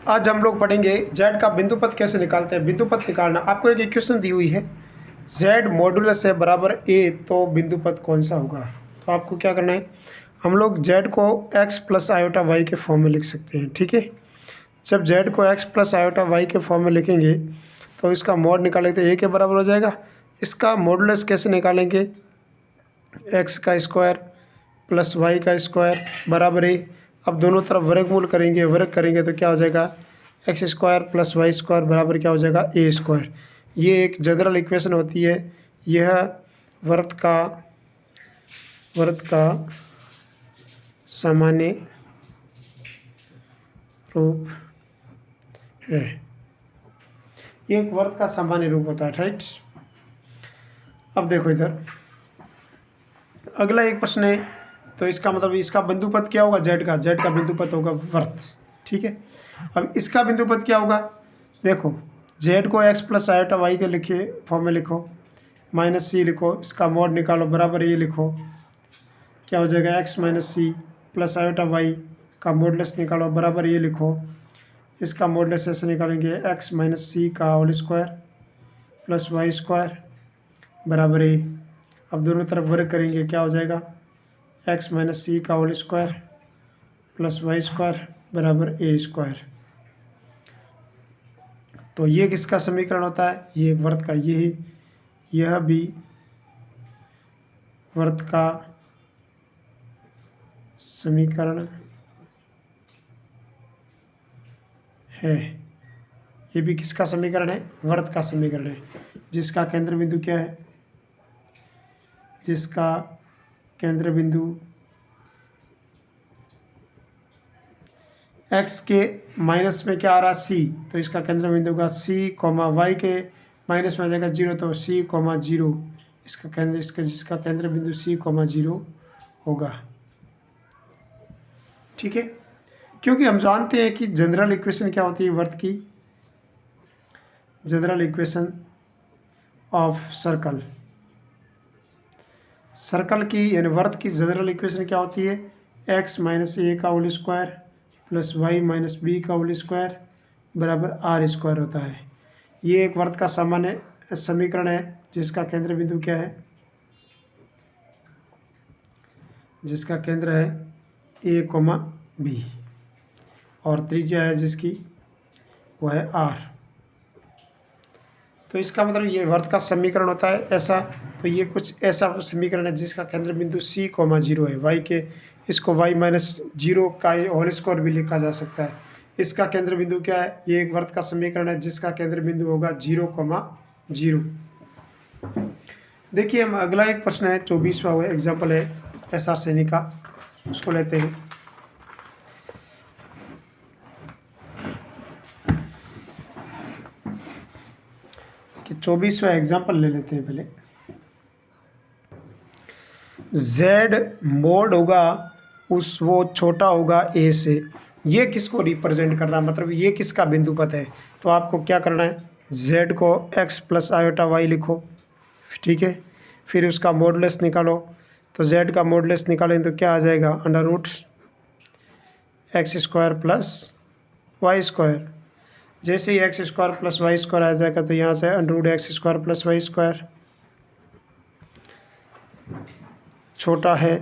आज हम लोग पढ़ेंगे जेड का बिंदु पथ कैसे निकालते हैं। बिंदु पथ निकालना, आपको एक इक्वेशन दी हुई है जेड मॉडुलस है बराबर ए, तो बिंदु पथ कौन सा होगा। तो आपको क्या करना है, हम लोग जेड को एक्स प्लस आयोटा वाई के फॉर्म में लिख सकते हैं। ठीक है, जब जेड को एक्स प्लस आयोटा वाई के फॉर्म में लिखेंगे तो इसका मॉड निकालेंगे तो ए के बराबर हो जाएगा। इसका मॉडुलस कैसे निकालेंगे, एक्स का स्क्वायर प्लस वाई का स्क्वायर बराबर ए। अब दोनों तरफ वर्गमूल करेंगे, वर्ग करेंगे तो क्या हो जाएगा, X square plus Y square बराबर क्या हो जाएगा, ए स्क्वायर। ये एक जनरल इक्वेशन होती है। यह वृत्त का सामान्य रूप है। ये एक वृत्त का सामान्य रूप होता है, राइट। अब देखो इधर अगला एक प्रश्न है, तो इसका मतलब इसका बिंदु पथ क्या होगा, जेड का बिंदु पथ होगा वृत्त। ठीक है, अब इसका बिंदु पथ क्या होगा, देखो जेड को एक्स प्लस आयोटा वाई के लिखिए फॉर्म में लिखो, माइनस सी लिखो, इसका मॉड निकालो बराबर ये लिखो, क्या हो जाएगा X minus C plus iota Y का मॉडुलस निकालो बराबर ये लिखो, इसका मॉडुलस ऐसे निकालेंगे एक्स माइनस सी का whole square plus Y square बराबर ए। अब दोनों तरफ वर्ग करेंगे, क्या हो जाएगा एक्स माइनस सी का whole square plus Y square बराबर ए स्क्वायर। तो ये किसका समीकरण होता है, ये वृत्त का, यह भी वृत्त का समीकरण है। ये भी किसका समीकरण है, वृत्त का समीकरण है, जिसका केंद्र बिंदु क्या है, जिसका केंद्र बिंदु x के माइनस में क्या आ रहा है c, तो इसका केंद्र बिंदु का c कॉमा वाई के माइनस में आ जाएगा 0, तो c कॉमा 0 जिसका केंद्र बिंदु c कॉमा 0 होगा। ठीक है, क्योंकि हम जानते हैं कि जनरल इक्वेशन क्या होती है वृत्त की, जनरल इक्वेशन ऑफ सर्कल की यानी वृत्त की जनरल इक्वेशन क्या होती है, एक्स माइनस ए का whole square plus Y minus B का होल स्क्वायर बराबर आर स्क्वायर होता है। ये एक वृत्त का सामान्य समीकरण है, जिसका केंद्र बिंदु क्या है, जिसका केंद्र है ए कोमा बी और त्रिज्या है जिसकी वो है आर। तो इसका मतलब ये वृत्त का समीकरण होता है ऐसा। तो ये कुछ ऐसा समीकरण है जिसका केंद्र बिंदु c कोमा 0 है, वाई के इसको y माइनस 0 का होल स्क्वायर भी लिखा जा सकता है। इसका केंद्र बिंदु क्या है, ये एक वृत्त का समीकरण है जिसका केंद्र बिंदु होगा 0 कोमा 0। देखिए हम अगला एक प्रश्न है 24वां एग्जाम्पल है SR सैनी का, उसको लेते हैं। कि 24वां एग्जाम्पल ले लेते हैं पहले। जेड मोड होगा वो छोटा होगा ए से। ये किसको रिप्रेजेंट कर रहा है, मतलब ये किसका बिंदु पथ है। तो आपको क्या करना है, जेड को एक्स प्लस आयोटा वाई लिखो, ठीक है, फिर उसका मॉडुलस निकालो। तो जेड का मॉडुलस निकालें तो क्या आ जाएगा, under root X square plus Y square. जैसे ही X square plus Y square आ जाएगा तो यहाँ से under root X square plus Y square छोटा है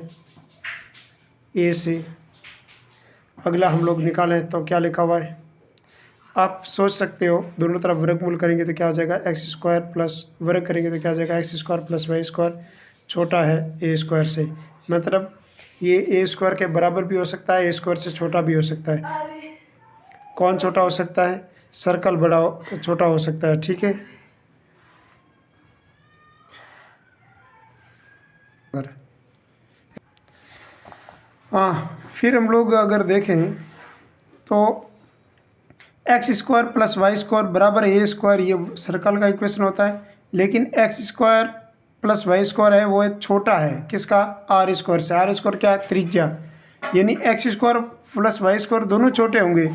ए से। अगला हम लोग निकालें तो क्या लिखा हुआ है, आप सोच सकते हो, दोनों तरफ वर्गमूल करेंगे तो क्या हो जाएगा एक्स स्क्वायर प्लस वर्ग करेंगे तो क्या हो जाएगा X square plus Y square छोटा है ए स्क्वायर से। मतलब ये ए स्क्वायर के बराबर भी हो सकता है, ए स्क्वायर से छोटा भी हो सकता है। कौन छोटा हो सकता है, सर्कल छोटा हो सकता है। ठीक है, हाँ फिर हम लोग अगर देखें तो X square plus Y square बराबर ए स्क्वायर, ये सर्कल का इक्वेशन होता है। लेकिन X square plus Y square है वो छोटा है किसका, आर स्क्वायर से। आर स्क्वायर क्या है, त्रिज्या, यानी X square plus Y square दोनों छोटे होंगे।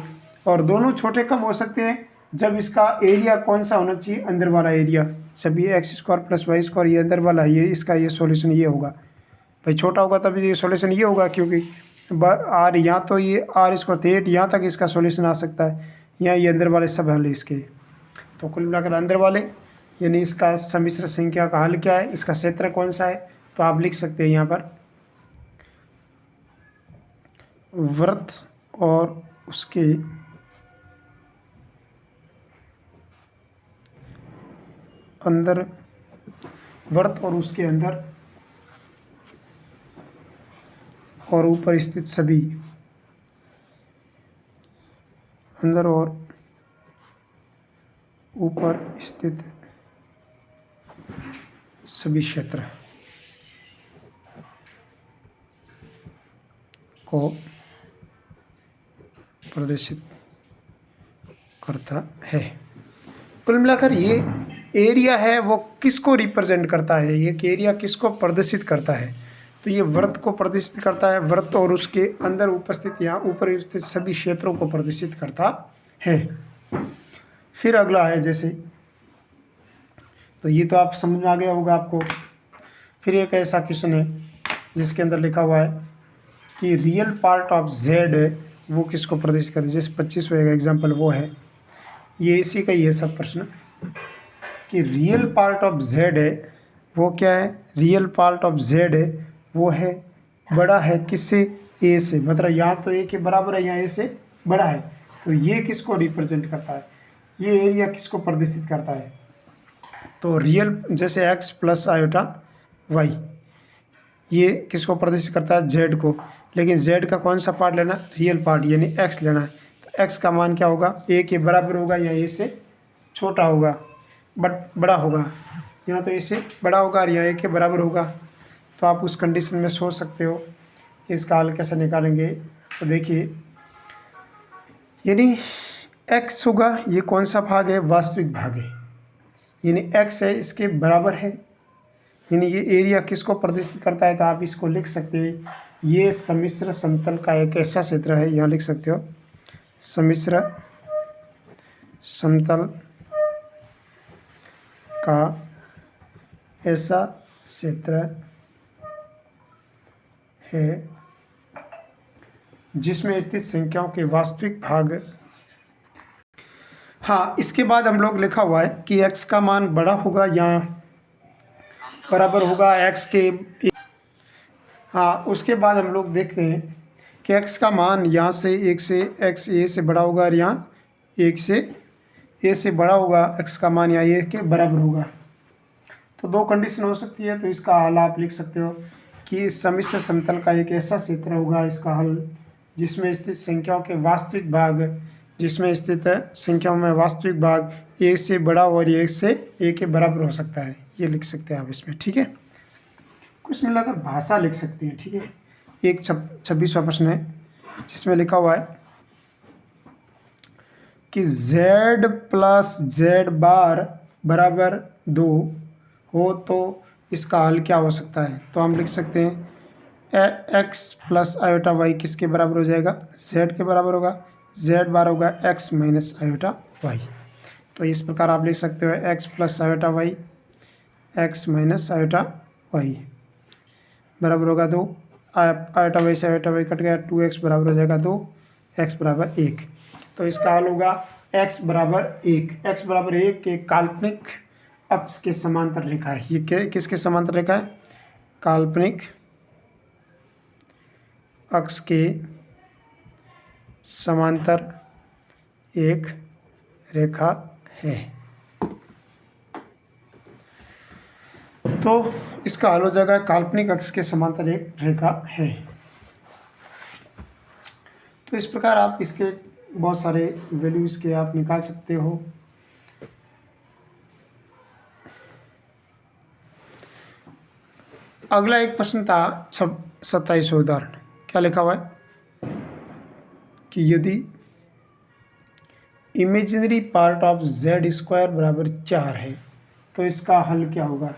और दोनों छोटे कब हो सकते हैं, जब इसका एरिया कौन सा होना चाहिए, अंदर वाला एरिया। जब ये X square plus Y square ये अंदर वाला, ये इसका ये सॉल्यूशन ये होगा भाई, छोटा होगा तभी ये सॉल्यूशन ये होगा, क्योंकि आर यहाँ तो ये आर स्क्वायर थे 8, यहाँ तक इसका सॉल्यूशन आ सकता है। यहाँ ये अंदर वाले सब हल इसके। तो कुल मिलाकर अंदर वाले यानी इसका सम्मिश्र संख्या का हल क्या है, इसका क्षेत्र कौन सा है, तो आप लिख सकते हैं यहाँ पर वृत्त और उसके अंदर, वृत्त और उसके अंदर और ऊपर स्थित सभी, अंदर और ऊपर स्थित सभी क्षेत्र को प्रदर्शित करता है। कुल मिलाकर ये एरिया है वो किसको रिप्रेजेंट करता है, ये एरिया किसको प्रदर्शित करता है, तो ये वृत्त को प्रदर्शित करता है। वृत्त और उसके अंदर उपस्थित या ऊपर स्थित सभी क्षेत्रों को प्रदर्शित करता है। फिर अगला है जैसे, तो ये तो आप समझ में आ गया होगा आपको। फिर एक ऐसा क्वेश्चन है जिसके अंदर लिखा हुआ है कि रियल पार्ट ऑफ जेड है वो किसको प्रदर्शित करता है। जैसे 25वें एग्जाम्पल वो है, ये इसी का ही है सब प्रश्न, कि रियल पार्ट ऑफ जेड है वो क्या है, रियल पार्ट ऑफ जेड है वो है बड़ा है किससे, ए से, मतलब यहाँ तो ए के बराबर है, यहाँ ए से बड़ा है। तो ये किसको रिप्रेजेंट करता है, ये एरिया किसको प्रदर्शित करता है, तो रियल जैसे x प्लस आयोटा वाई, ये किसको प्रदर्शित करता है, जेड को। लेकिन जेड का कौन सा पार्ट लेना, रियल पार्ट यानी x लेना है। तो x का मान क्या होगा, a के बराबर होगा या a से छोटा होगा, बट बड़ा होगा। यहाँ तो a से बड़ा होगा और यहाँ a के बराबर होगा। तो आप उस कंडीशन में सोच सकते हो कि इसका हल कैसे निकालेंगे। तो देखिए, यानी x होगा, ये कौन सा भाग है, वास्तविक भाग है, यानी x है इसके बराबर है, यानी ये एरिया किसको प्रदर्शित करता है। तो आप इसको लिख सकते हैं, ये सम्मिश्र समतल का एक ऐसा क्षेत्र है, यहाँ लिख सकते हो सम्मिश्र समतल का ऐसा क्षेत्र है जिसमें स्थित संख्याओं के वास्तविक भाग। हाँ, इसके बाद हम लोग लिखा हुआ है कि x का मान बड़ा होगा या बराबर होगा x के। हाँ, उसके बाद हम लोग देखते हैं कि x का मान यहाँ से 1 से x a से बड़ा होगा और यहाँ 1 से a से बड़ा होगा, x का मान यहाँ a के बराबर होगा। तो दो कंडीशन हो सकती है। तो इसका हल आप लिख सकते हो कि सम्मिश्र समतल का एक ऐसा क्षेत्र होगा, इसका हल जिसमें स्थित संख्याओं के वास्तविक भाग, जिसमें स्थित संख्याओं में वास्तविक भाग एक से बड़ा और एक से एक के बराबर हो सकता है। ये लिख सकते हैं आप इसमें, ठीक है। कुछ मिलाकर भाषा लिख सकते हैं, ठीक है। एक 26वां प्रश्न है जिसमें लिखा हुआ है कि z प्लस जेड बार बराबर 2 हो तो इसका हल क्या हो सकता है। तो हम लिख सकते हैं x प्लस आयोटा वाई किसके बराबर हो जाएगा, z के बराबर होगा। z बार होगा x माइनस आयोटा वाई। तो इस प्रकार आप लिख सकते हो x plus iota Y, x minus iota Y बराबर होगा 2। आयोटा वाई से आयोटा वाई कट गया, 2x बराबर हो जाएगा 2, x बराबर 1। तो इसका हल होगा x बराबर 1। x बराबर 1 के काल्पनिक अक्ष के समांतर रेखा है। ये किसके समांतर रेखा है, काल्पनिक अक्ष के समांतर एक रेखा है। तो इसका हल हो जाएगा काल्पनिक अक्ष के समांतर एक रेखा है। तो इस प्रकार आप इसके बहुत सारे वैल्यूज के आप निकाल सकते हो। अगला एक प्रश्न था 27वां उदाहरण, क्या लिखा हुआ है कि यदि imaginary part of Z square बराबर 4 है तो इसका हल क्या होगा।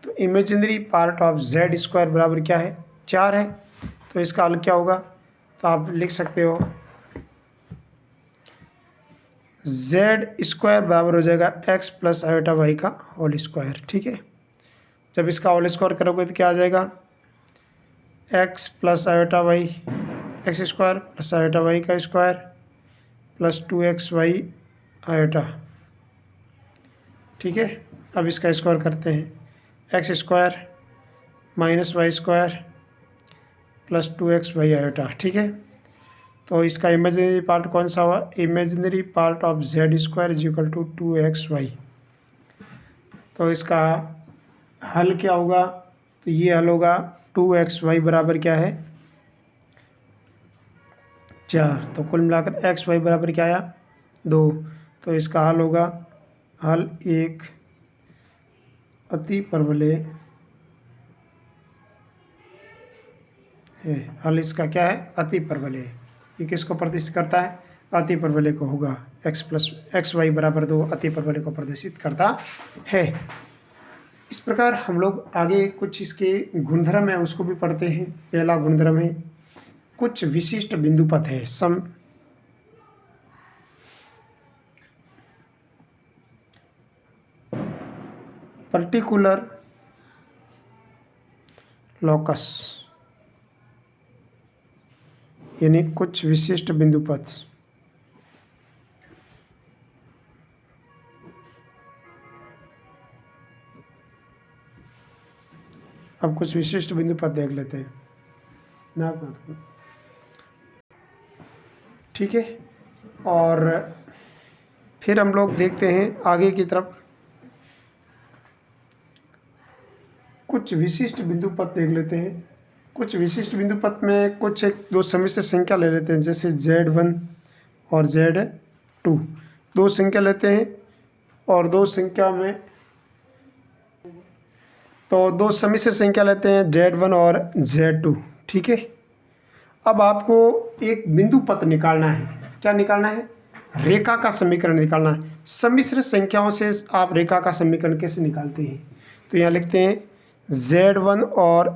तो imaginary part of Z square बराबर क्या है, 4 है। तो इसका हल क्या होगा, तो आप लिख सकते हो जेड स्क्वायर बराबर हो जाएगा एक्स प्लस आयोटा वाई का होल स्क्वायर, ठीक है। जब इसका होल स्क्वायर करोगे तो क्या आ जाएगा, X plus iota Y X square plus iota Y का स्क्वायर प्लस 2xy आयोटा। ठीक है, अब इसका स्क्वायर करते हैं। X square minus Y square plus 2xy iota. ठीक है, तो इसका इमेजिनरी पार्ट कौन सा हुआ? Imaginary part of Z square is equal to 2xy। तो इसका हल क्या होगा? तो ये हल होगा 2xy बराबर क्या है? 4। तो कुल मिलाकर xy बराबर क्या आया? 2। तो इसका हल होगा, हल एक अति परवलय है। हल इसका क्या है? अति परवलय। ये किसको प्रदर्शित करता है? अति परवलय को होगा। xy बराबर 2 अति परवलय को प्रदर्शित करता है। इस प्रकार हम लोग आगे कुछ इसके गुणधर्म है उसको भी पढ़ते हैं। पहला गुणधर्म है कुछ विशिष्ट बिंदु पथ है। पर्टिकुलर लोकस, यानी कुछ विशिष्ट बिंदु पथ। अब कुछ विशिष्ट बिंदु पथ देख लेते हैं ना। ठीक है, और फिर हम लोग देखते हैं आगे की तरफ कुछ विशिष्ट बिंदु पथ देख लेते हैं। कुछ विशिष्ट बिंदु पथ में कुछ एक दो सम्मिश्र संख्या ले लेते हैं, जैसे Z1 और Z2। दो संख्या लेते हैं और दो संख्या में तो दो सम्मिश्र संख्या लेते हैं Z1 और Z2। ठीक है, अब आपको एक बिंदु पथ निकालना है। क्या निकालना है? रेखा का समीकरण निकालना है। सम्मिश्र संख्याओं से आप रेखा का समीकरण कैसे निकालते हैं? तो यहाँ लिखते हैं Z1 और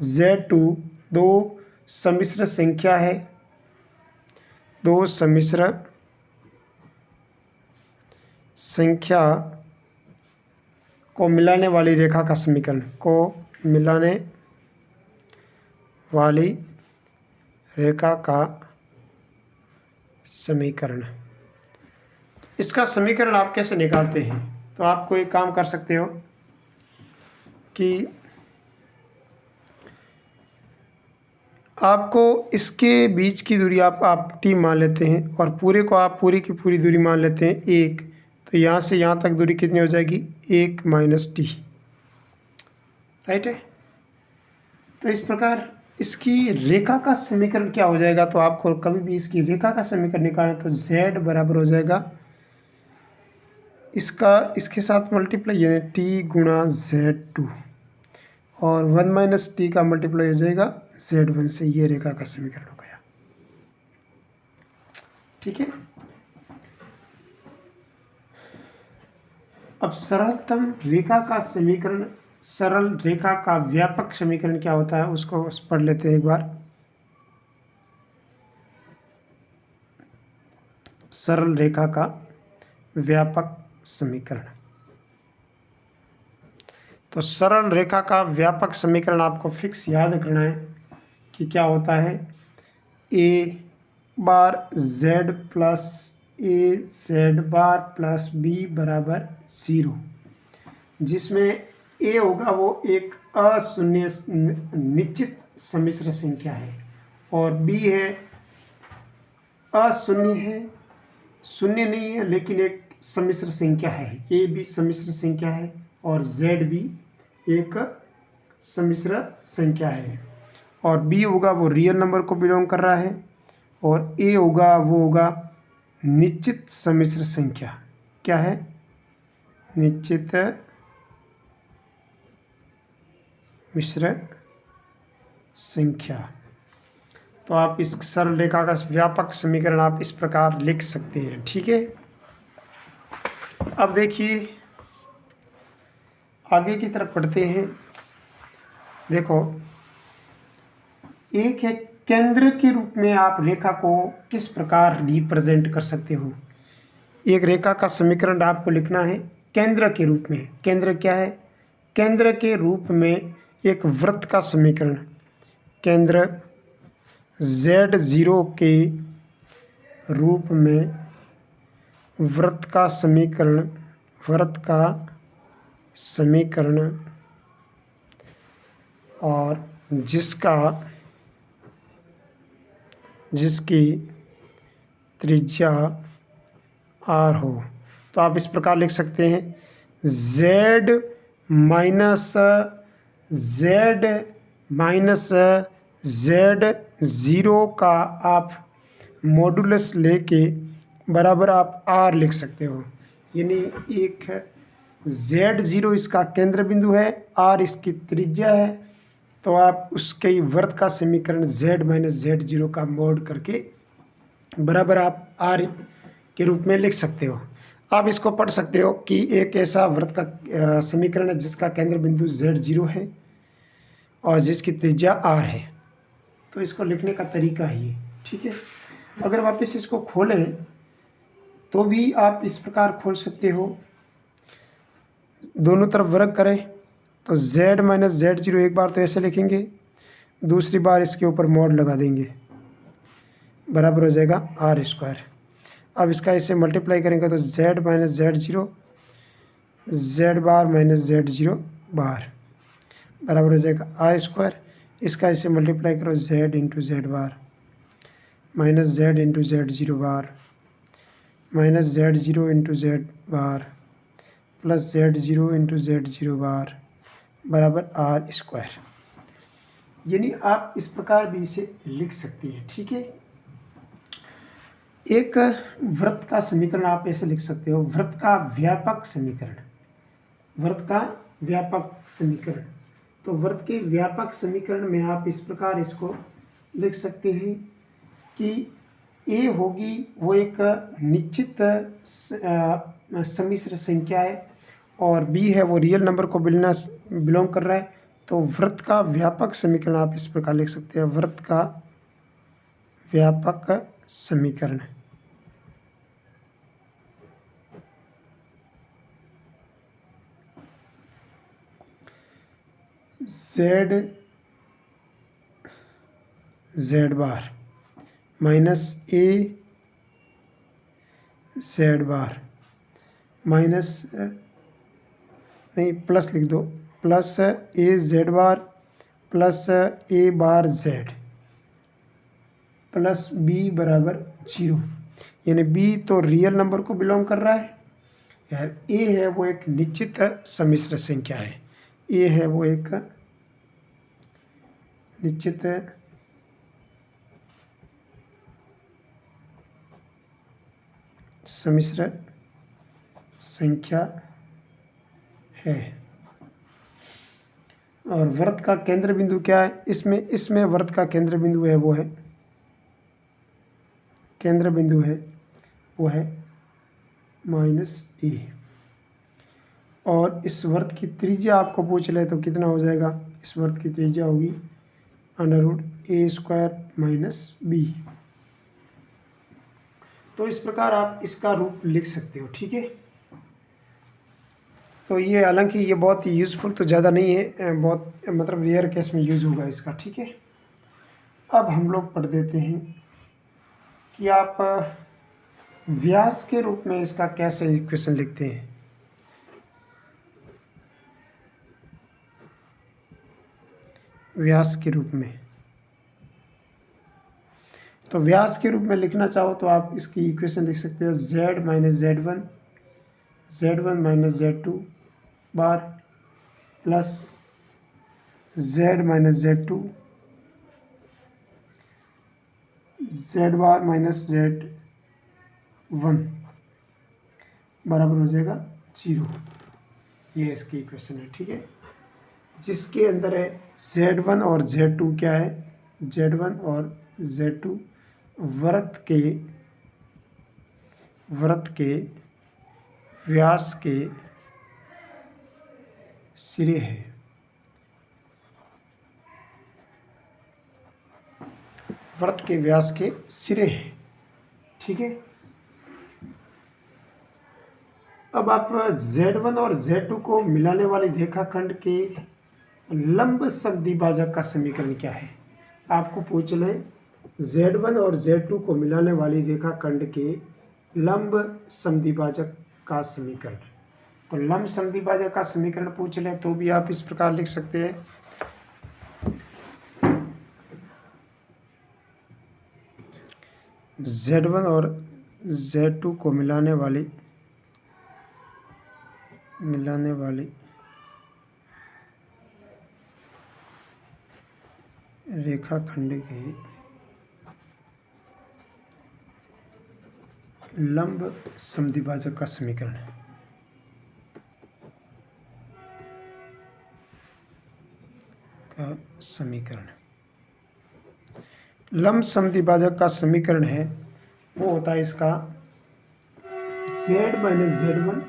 Z2 दो सम्मिश्र संख्या है। दो सम्मिश्र संख्या को मिलाने वाली रेखा का समीकरण, को मिलाने वाली रेखा का समीकरण। इसका समीकरण आप कैसे निकालते हैं? तो आपको एक काम कर सकते हो कि आपको इसके बीच की दूरी आप t मान लेते हैं और पूरे को आप पूरी की पूरी दूरी मान लेते हैं 1। तो यहाँ से यहाँ तक दूरी कितनी हो जाएगी? 1 माइनस टी। राइट है। तो इस प्रकार इसकी रेखा का समीकरण क्या हो जाएगा? तो आपको कभी भी इसकी रेखा का समीकरण निकालना तो z बराबर हो जाएगा इसका इसके साथ मल्टीप्लाई यानी t गुणा Z2 और 1 माइनस टी का मल्टीप्लाई हो जाएगा Z1 से। ये रेखा का समीकरण हो गया। ठीक है, अब सरलतम रेखा का समीकरण, सरल रेखा का व्यापक समीकरण क्या होता है उसको पढ़ लेते हैं एक बार। सरल रेखा का व्यापक समीकरण। तो सरल रेखा का व्यापक समीकरण आपको फिक्स याद करना है कि क्या होता है? a bar z plus a z bar plus b बराबर 0, जिसमें a होगा वो एक अशून्य निश्चित सम्मिश्र संख्या है और b है अशून्य है, शून्य नहीं है लेकिन एक सम्मिश्र संख्या है। a भी सम्मिश्र संख्या है और z भी एक सम्मिश्र संख्या है और b होगा वो रियल नंबर को बिलोंग कर रहा है और a होगा वो होगा निश्चित सम्मिश्र संख्या। क्या है? निश्चित मिश्र संख्या। तो आप इस सरल रेखा का व्यापक समीकरण आप इस प्रकार लिख सकते हैं। ठीक है, अब देखिए आगे की तरफ पढ़ते हैं। देखो, एक है केंद्र के रूप में आप रेखा को किस प्रकार रिप्रेजेंट कर सकते हो। एक रेखा का समीकरण आपको लिखना है केंद्र के रूप में। केंद्र क्या है? केंद्र के रूप में एक वृत्त का समीकरण। केंद्र Z0 के रूप में वृत्त का समीकरण और जिसकी त्रिज्या r हो। तो आप इस प्रकार लिख सकते हैं z माइनस z0 का आप मॉडुलस लेके बराबर आप r लिख सकते हो। यानी एक z0 इसका केंद्र बिंदु है, r इसकी त्रिज्या है, तो आप उसके वृत्त का समीकरण z माइनस z0 का मॉड करके बराबर आप r के रूप में लिख सकते हो। आप इसको पढ़ सकते हो कि एक ऐसा वृत्त का समीकरण है जिसका केंद्र बिंदु z0 है और जिसकी त्रिज्या r है। तो इसको लिखने का तरीका ही है, ठीक है। अगर वापस इसको खोलें तो भी आप इस प्रकार खोल सकते हो, दोनों तरफ वर्ग करें तो z माइनस z0 एक बार तो ऐसे लिखेंगे, दूसरी बार इसके ऊपर मॉड लगा देंगे, बराबर हो जाएगा r²। अब इसका इसे मल्टीप्लाई करेंगे तो z minus z0 z bar minus z0 बार बराबर हो जाएगा r²। इसका इसे मल्टीप्लाई करो z इंटू जेड बार माइनस z इंटू z0 बार माइनस z0 इंटू जेड बार प्लस z0 इंटू z0 बार बराबर r²। यानी आप इस प्रकार भी इसे लिख सकते हैं, ठीक है। एक वृत्त का समीकरण आप ऐसे लिख सकते हो, वृत्त का व्यापक समीकरण। तो वृत्त के व्यापक समीकरण में आप इस प्रकार इसको लिख सकते हैं कि a होगी वो एक निश्चित सम्मिश्र संख्या है और b है वो रियल नंबर को बिलोंग कर रहा है। तो वृत्त का व्यापक समीकरण आप इस प्रकार लिख सकते हैं, वृत्त का व्यापक समीकरण z bar minus a z bar minus नहीं प्लस लिख दो, plus a z bar plus a bar z plus b बराबर 0। यानी b तो रियल नंबर को बिलोंग कर रहा है, यार a है वो एक निश्चित सम्मिश्र संख्या है, a है वो एक निश्चित सम्मिश्र संख्या है। और वृत्त का केंद्र बिंदु क्या है, इसमें वृत्त का केंद्र बिंदु है वो है माइनस a। और इस वृत्त की त्रिज्या आपको पूछ ले तो कितना हो जाएगा, इस वृत्त की त्रिज्या होगी √a² माइनस b। तो इस प्रकार आप इसका रूप लिख सकते हो, ठीक है। तो ये हालांकि ये बहुत यूज़फुल तो ज़्यादा नहीं है, बहुत मतलब रेयर केस में यूज़ होगा इसका, ठीक है। अब हम लोग पढ़ देते हैं कि आप व्यास के रूप में इसका कैसे इक्वेशन लिखते हैं। व्यास के रूप में, तो व्यास के रूप में लिखना चाहो तो आप इसकी इक्वेशन लिख सकते हो z minus z1 minus z2 bar plus z minus z2 z bar minus z1 बराबर हो जाएगा 0। ये इसकी इक्वेशन है, ठीक है, जिसके अंदर है z1 और z2 क्या है, z1 और z2 वृत्त के व्यास के सिरे है। वृत्त के व्यास के सिरे है, ठीक है। अब आप z1 और z2 को मिलाने वाले रेखाखंड के लंब समद्विभाजक का समीकरण क्या है, आपको पूछ लें Z1 और Z2 को मिलाने वाली रेखाखंड के लंब समद्विभाजक का समीकरण। तो लंब समद्विभाजक का समीकरण पूछ लें तो भी आप इस प्रकार लिख सकते हैं, Z1 और Z2 को मिलाने वाली रेखाखंड के लंब समद्विभाजक का समीकरण। लंब समद्विभाजक का समीकरण है वो होता है इसका Z माइनस Z1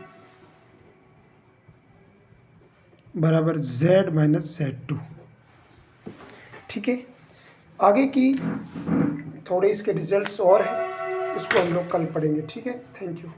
बराबर Z माइनस Z2। ठीक है, आगे की थोड़े इसके रिजल्ट्स और हैं, उसको हम लोग कल पढ़ेंगे। ठीक है, थैंक यू।